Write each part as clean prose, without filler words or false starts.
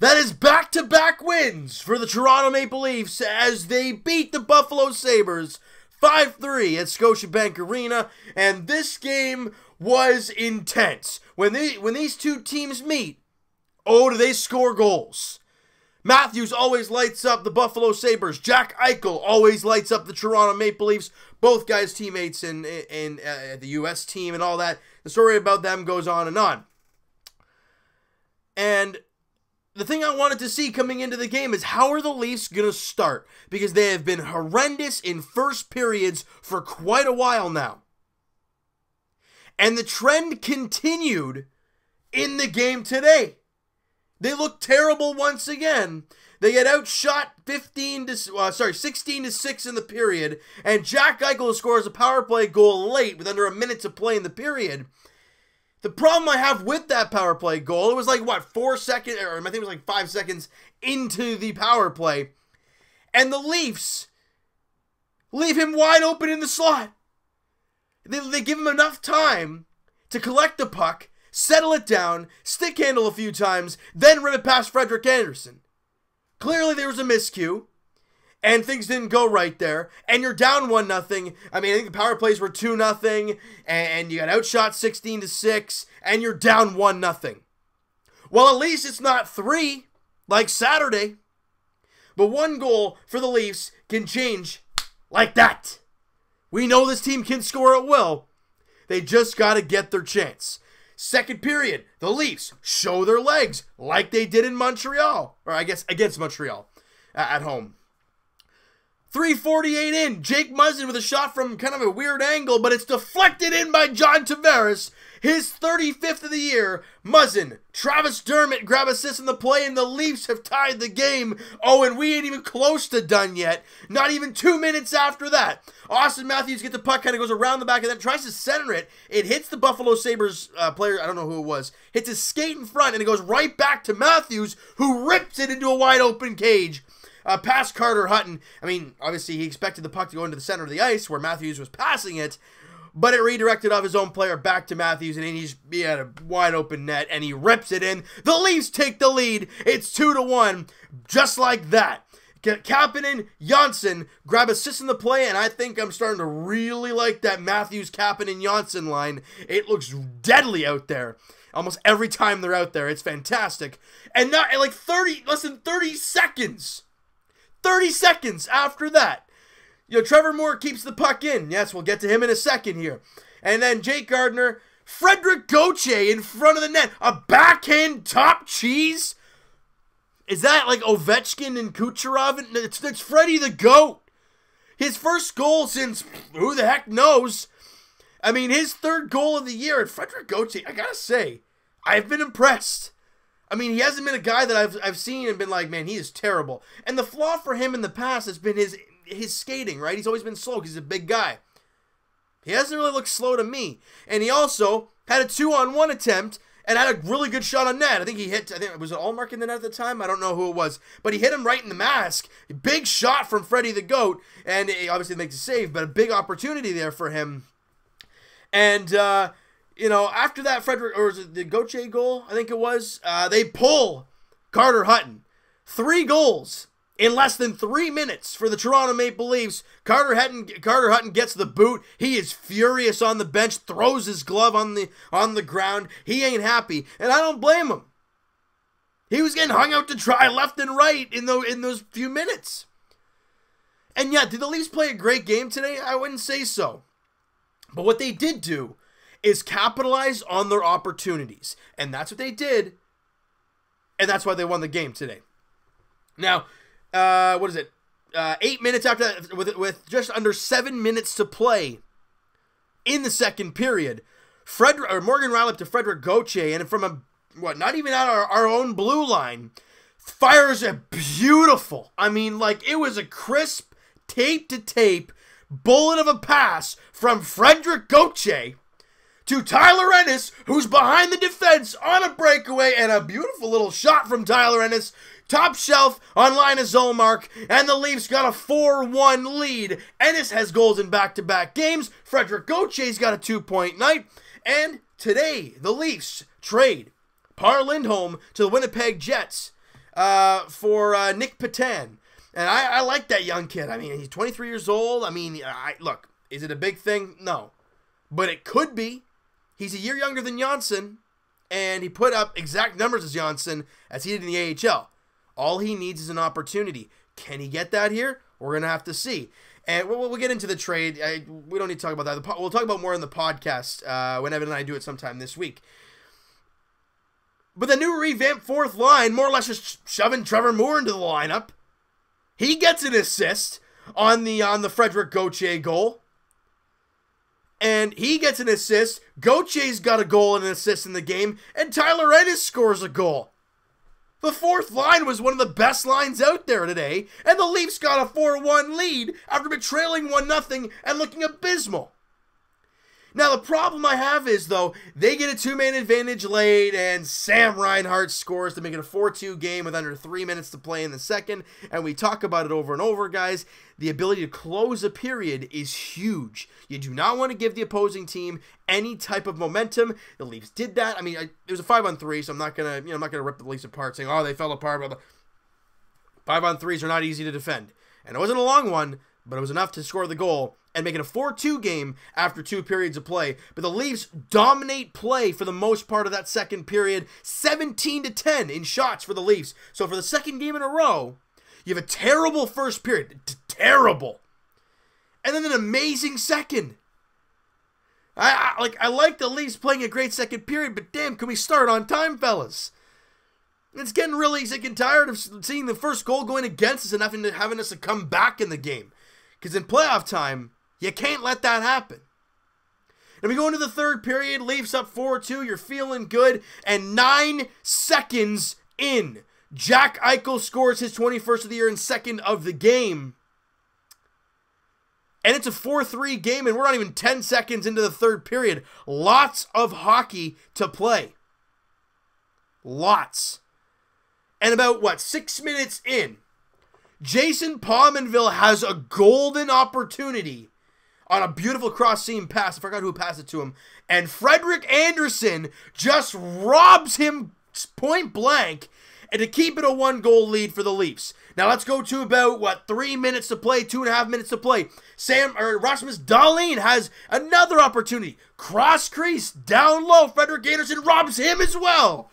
That is back-to-back wins for the Toronto Maple Leafs as they beat the Buffalo Sabres 5-3 at Scotiabank Arena, and this game was intense. When these two teams meet, oh, do they score goals. Matthews always lights up the Buffalo Sabres. Jack Eichel always lights up the Toronto Maple Leafs. Both guys teammates in the U.S. team and all that. The story about them goes on and on. And the thing I wanted to see coming into the game is how are the Leafs going to start? Because they have been horrendous in first periods for quite a while now. And the trend continued in the game today. They look terrible once again. They get outshot 16 to 6 in the period, and Jack Eichel scores a power play goal late with under a minute to play in the period. The problem I have with that power play goal, it was like, what, 4 seconds, or I think it was like 5 seconds into the power play, and the Leafs leave him wide open in the slot. They give him enough time to collect the puck, settle it down, stick handle a few times, then rip it past Frederik Andersen. Clearly there was a miscue, and things didn't go right there, and you're down 1-0. I mean, I think the power plays were 2-0, and you got outshot 16 to 6, and you're down 1-0. Well, at least it's not 3, like Saturday. But 1 goal for the Leafs can change like that. We know this team can score at will. They just got to get their chance. Second period, the Leafs show their legs like they did in Montreal. Or I guess against Montreal at home. 3:48 in, Jake Muzzin with a shot from kind of a weird angle, but it's deflected in by John Tavares. His 35th of the year. Muzzin, Travis Dermott grab assists in the play, and the Leafs have tied the game. Oh, and we ain't even close to done yet. Not even 2 minutes after that. Austin Matthews gets the puck, kind of goes around the back, and then tries to center it. It hits the Buffalo Sabres player, I don't know who it was, hits his skate in front, and it goes right back to Matthews, who rips it into a wide open cage. Past Carter Hutton. I mean, obviously he expected the puck to go into the center of the ice where Matthews was passing it, but it redirected off his own player back to Matthews, and he had a wide open net, and he rips it in. The Leafs take the lead. It's 2-1, just like that. Kapanen, Johnsson grab assists in the play, and I think I'm starting to really like that Matthews, Kapanen, Johnsson line. It looks deadly out there. Almost every time they're out there, it's fantastic. And not like less than 30 seconds. 30 seconds after that, Trevor Moore keeps the puck in. Yes, we'll get to him in a second here. And then Jake Gardiner, Frederik Gauthier in front of the net. A backhand top cheese? Is that like Ovechkin and Kucherov? It's Freddie the Goat. His first goal since who the heck knows. I mean, his 3rd goal of the year. And Frederik Gauthier, I gotta say, I've been impressed. I mean, he hasn't been a guy that I've seen and been like, man, he is terrible. And the flaw for him in the past has been his skating, right? He's always been slow because he's a big guy. He hasn't really looked slow to me. And he also had a 2-on-1 attempt and had a really good shot on net. I think was it Allmark in the net at the time? I don't know who it was. But he hit him right in the mask. Big shot from Freddie the Goat. And he obviously makes a save, but a big opportunity there for him. And, after that, was it the Gauthier goal? I think it was. They pull Carter Hutton. 3 goals in less than 3 minutes for the Toronto Maple Leafs. Carter Hutton gets the boot. He is furious on the bench, throws his glove on the ground. He ain't happy, and I don't blame him. He was getting hung out to dry left and right in those few minutes. And yeah, did the Leafs play a great game today? I wouldn't say so. But what they did do is capitalize on their opportunities. And that's what they did. And that's why they won the game today. Now, 8 minutes after that, with just under 7 minutes to play in the second period, Morgan Riley up to Frederik Gauthier, and from not even out our own blue line, fires a beautiful, it was a crisp, tape-to-tape bullet of a pass from Frederik Gauthier to Tyler Ennis, who's behind the defense on a breakaway, and a beautiful little shot from Tyler Ennis, top shelf on Linus Ullmark, and the Leafs got a 4-1 lead. Ennis has goals in back-to-back games. Frederik Gauthier's got a 2-point night, and today the Leafs trade Par Lindholm to the Winnipeg Jets. for Nick Patan. And I like that young kid. I mean, he's 23 years old. I mean, look, is it a big thing? No. But it could be. He's a year younger than Janssen, and he put up exact numbers as Janssen as he did in the AHL. All he needs is an opportunity. Can he get that here? We're going to have to see. And we'll get into the trade. We don't need to talk about that. We'll talk about more in the podcast when Evan and I do it sometime this week. But the new revamped fourth line, more or less just shoving Trevor Moore into the lineup. He gets an assist on the Frederick Gauthier goal. And he gets an assist. Gauthier's got a goal and an assist in the game. And Tyler Ennis scores a goal. The fourth line was one of the best lines out there today. And the Leafs got a 4-1 lead after trailing 1-0 and looking abysmal. Now, the problem I have is, though, they get a two-man advantage late, and Sam Reinhart scores to make it a 4-2 game with under 3 minutes to play in the second, and we talk about it over and over, guys. The ability to close a period is huge. You do not want to give the opposing team any type of momentum. The Leafs did that. I mean, it was a 5-on-3, so I'm not gonna, I'm not gonna rip the Leafs apart saying, oh, they fell apart. Blah, blah. 5-on-3s are not easy to defend, and it wasn't a long one, but it was enough to score the goal and make it a 4-2 game after 2 periods of play. But the Leafs dominate play for the most part of that second period, 17-10 in shots for the Leafs. So for the second game in a row, you have a terrible first period, terrible, and then an amazing second. I like the Leafs playing a great second period, but damn, can we start on time, fellas? It's getting really sick and tired of seeing the first goal going against us and having us to come back in the game. Because in playoff time, you can't let that happen. And we go into the third period, Leafs up 4-2, you're feeling good, and 9 seconds in, Jack Eichel scores his 21st of the year and second of the game. And it's a 4-3 game, and we're not even 10 seconds into the third period. Lots of hockey to play. Lots. And about, 6 minutes in, Jason Pominville has a golden opportunity on a beautiful cross-seam pass. I forgot who passed it to him. And Frederik Andersen just robs him point blank and to keep it a 1-goal lead for the Leafs. Now let's go to about, 3 minutes to play, 2.5 minutes to play. Rasmus Dahlin has another opportunity. Cross crease, down low. Frederik Andersen robs him as well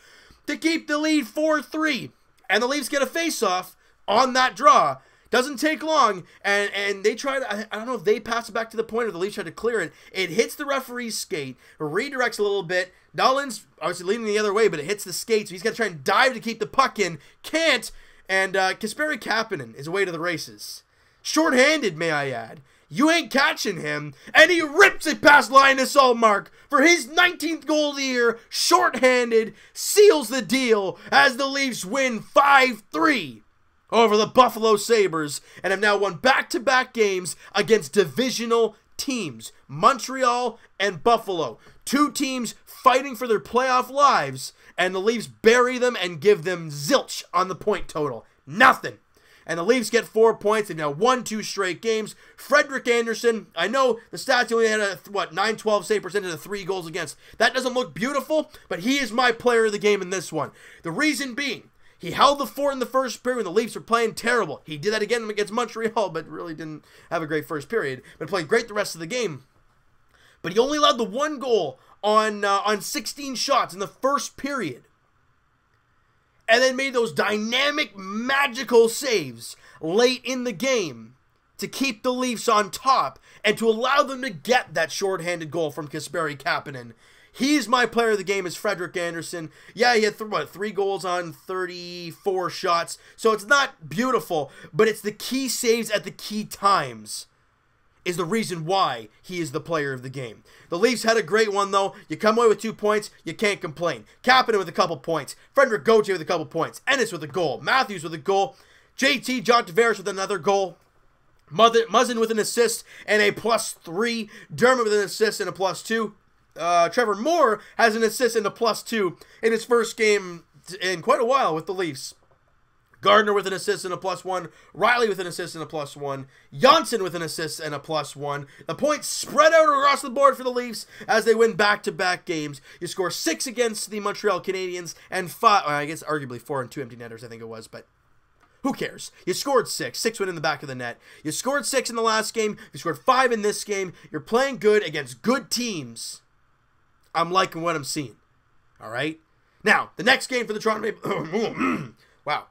to keep the lead 4-3. And the Leafs get a face-off on that draw. Doesn't take long, and they try to, I don't know if they pass it back to the point or the Leafs try to clear it. It hits the referee's skate, redirects a little bit. Dahlin's obviously leading the other way, but it hits the skate, so he's got to try and dive to keep the puck in. Can't, and Kasperi Kapanen is away to the races. Short-handed, may I add. You ain't catching him, and he rips it past Linus Ullmark for his 19th goal of the year, short-handed, seals the deal as the Leafs win 5-3. Over the Buffalo Sabres, and have now won back-to-back games against divisional teams, Montreal and Buffalo. 2 teams fighting for their playoff lives, and the Leafs bury them and give them zilch on the point total. Nothing. And the Leafs get 4 points. They've now won 2 straight games. Frederik Andersen, I know the stats only had a, 9-12 save percentage of 3 goals against. That doesn't look beautiful, but he is my player of the game in this one. The reason being, he held the fort in the first period when the Leafs were playing terrible. He did that again against Montreal, but really didn't have a great first period. But played great the rest of the game. But he only allowed the 1 goal on 16 shots in the first period. And then made those dynamic, magical saves late in the game to keep the Leafs on top and to allow them to get that shorthanded goal from Kasperi Kapanen. He's my player of the game, is Frederik Andersen. Yeah, he had 3 goals on 34 shots, so it's not beautiful, but it's the key saves at the key times is the reason why he is the player of the game. The Leafs had a great one, though. You come away with 2 points, you can't complain. Kapanen with a couple points. Frederik Gauthier with a couple points. Ennis with a goal. Matthews with a goal. JT John Tavares with another goal. Muzzin with an assist and a +3. Dermott with an assist and a +2. Trevor Moore has an assist and a +2 in his first game in quite a while with the Leafs. Gardner with an assist and a +1. Riley with an assist and a +1. Janssen with an assist and a +1. The points spread out across the board for the Leafs as they win back-to-back games. You score 6 against the Montreal Canadiens and 5, I guess arguably 4 and 2 empty netters, I think it was, but who cares? You scored 6. 6 went in the back of the net. You scored 6 in the last game. You scored 5 in this game. You're playing good against good teams. I'm liking what I'm seeing. All right? Now, the next game for the Toronto Maple... wow.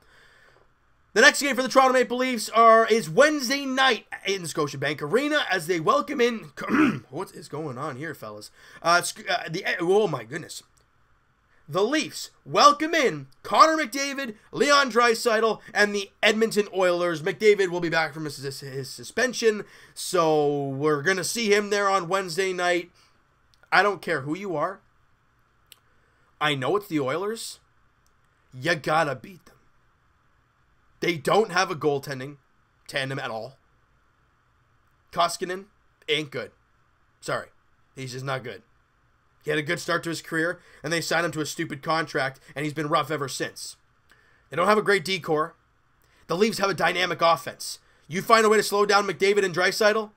The next game for the Toronto Maple Leafs is Wednesday night in Scotiabank Arena as they welcome in... what is going on here, fellas? Oh, my goodness. The Leafs welcome in Connor McDavid, Leon Draisaitl, and the Edmonton Oilers. McDavid will be back from his suspension, so we're going to see him there on Wednesday night. I don't care who you are. I know it's the Oilers. You gotta beat them. They don't have a goaltending tandem at all. Koskinen ain't good. Sorry. He's just not good. He had a good start to his career, and they signed him to a stupid contract, and he's been rough ever since. They don't have a great D-core. The Leafs have a dynamic offense. You find a way to slow down McDavid and Draisaitl,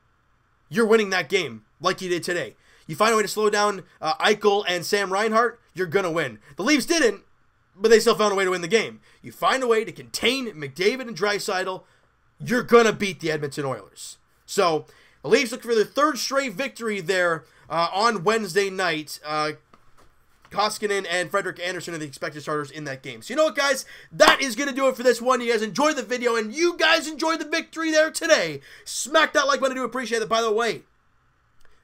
you're winning that game, like you did today. You find a way to slow down Eichel and Sam Reinhart, you're going to win. The Leafs didn't, but they still found a way to win the game. You find a way to contain McDavid and Draisaitl, you're going to beat the Edmonton Oilers. So, the Leafs look for their 3rd straight victory there on Wednesday night. Koskinen and Frederik Andersen are the expected starters in that game. So, you know what, guys? That is going to do it for this one. You guys enjoyed the video, and you guys enjoyed the victory there today. Smack that like button. I do appreciate it. By the way,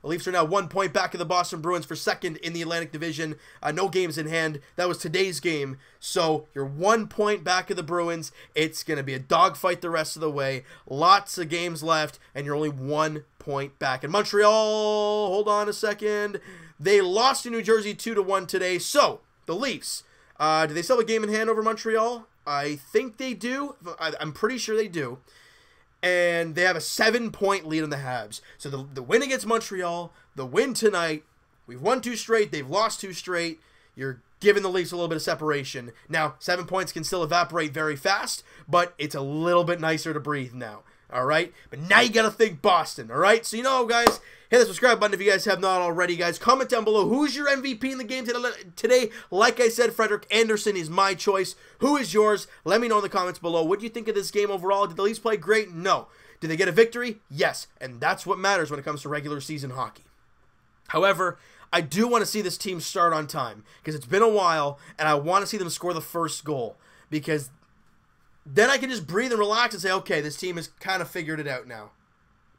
the Leafs are now 1 point back of the Boston Bruins for 2nd in the Atlantic Division. No games in hand. That was today's game. So you're 1 point back of the Bruins. It's going to be a dogfight the rest of the way. Lots of games left, and you're only 1 point back. And Montreal, hold on a second. They lost to New Jersey 2-1 today. So the Leafs, do they still have a game in hand over Montreal? I think they do. I'm pretty sure they do. And they have a 7-point lead on the Habs. So the win against Montreal, the win tonight, we've won 2 straight, they've lost 2 straight. You're giving the Leafs a little bit of separation. Now, 7 points can still evaporate very fast, but it's a little bit nicer to breathe now. All right? But now you got to think Boston. All right? So, you know, guys, hit the subscribe button if you guys have not already, guys. Comment down below who's your MVP in the game today. Like I said, Frederik Andersen is my choice. Who is yours? Let me know in the comments below. What do you think of this game overall? Did the Leafs play great? No. Did they get a victory? Yes. And that's what matters when it comes to regular season hockey. However, I do want to see this team start on time because it's been a while, and I want to see them score the first goal because then I can just breathe and relax and say, okay, this team has kind of figured it out now.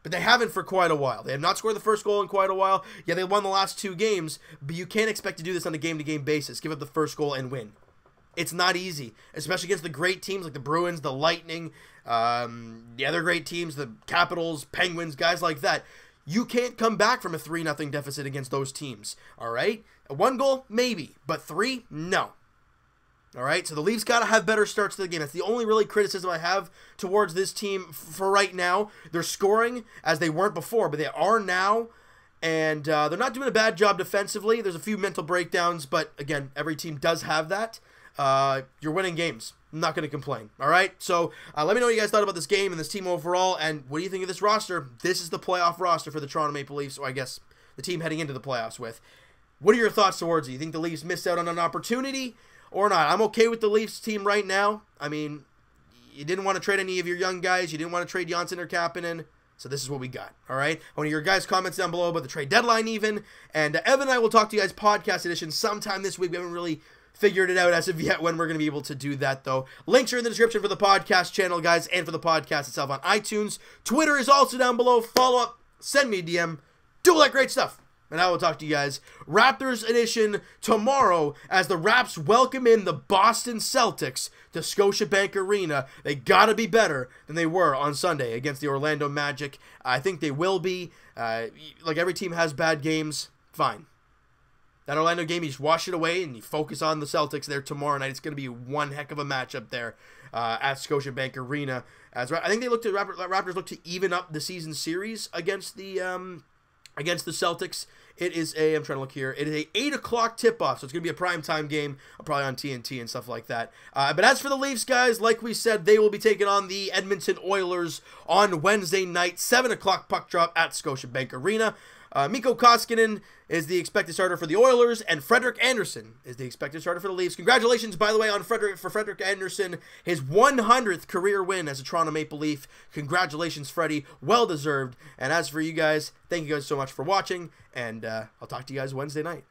But they haven't for quite a while. They have not scored the first goal in quite a while. Yeah, they won the last 2 games, but you can't expect to do this on a game-to-game basis. Give up the first goal and win. It's not easy, especially against the great teams like the Bruins, the Lightning, the other great teams, the Capitals, Penguins, guys like that. You can't come back from a 3-0 deficit against those teams, all right? 1 goal, maybe, but 3, no. All right, so the Leafs got to have better starts to the game. That's the only really criticism I have towards this team for right now. They're scoring as they weren't before, but they are now, and they're not doing a bad job defensively. There's a few mental breakdowns, but again, every team does have that. You're winning games. I'm not going to complain. All right, so let me know what you guys thought about this game and this team overall, and what do you think of this roster? This is the playoff roster for the Toronto Maple Leafs, or I guess the team heading into the playoffs with. What are your thoughts towards it? You think the Leafs missed out on an opportunity or not? I'm okay with the Leafs team right now. I mean, you didn't want to trade any of your young guys. You didn't want to trade Janssen or Kapanen. So this is what we got, all right? I want to hear your guys' comments down below about the trade deadline even. And Evan and I will talk to you guys podcast edition sometime this week. We haven't really figured it out as of yet when we're going to be able to do that, though. Links are in the description for the podcast channel, guys, and for the podcast itself on iTunes. Twitter is also down below. Follow up, send me a DM, do all that great stuff. And I will talk to you guys Raptors edition tomorrow as the Raps welcome in the Boston Celtics to Scotiabank Arena. They got to be better than they were on Sunday against the Orlando Magic. I think they will be. Like every team has bad games. Fine. That Orlando game, you just wash it away and you focus on the Celtics there tomorrow night. It's going to be one heck of a matchup there at Scotiabank Arena. I think they looked at Raptors look to even up the season series against the Celtics It is I'm trying to look here. It is a 8 o'clock tip-off, so it's going to be a primetime game, probably on TNT and stuff like that. But as for the Leafs, guys, like we said, they will be taking on the Edmonton Oilers on Wednesday night, 7 o'clock puck drop at Scotiabank Arena. Mikko Koskinen is the expected starter for the Oilers, and Frederik Andersen is the expected starter for the Leafs. Congratulations, by the way, on Frederik Andersen, his 100th career win as a Toronto Maple Leaf. Congratulations, Freddie. Well deserved. And as for you guys, thank you guys so much for watching, and I'll talk to you guys Wednesday night.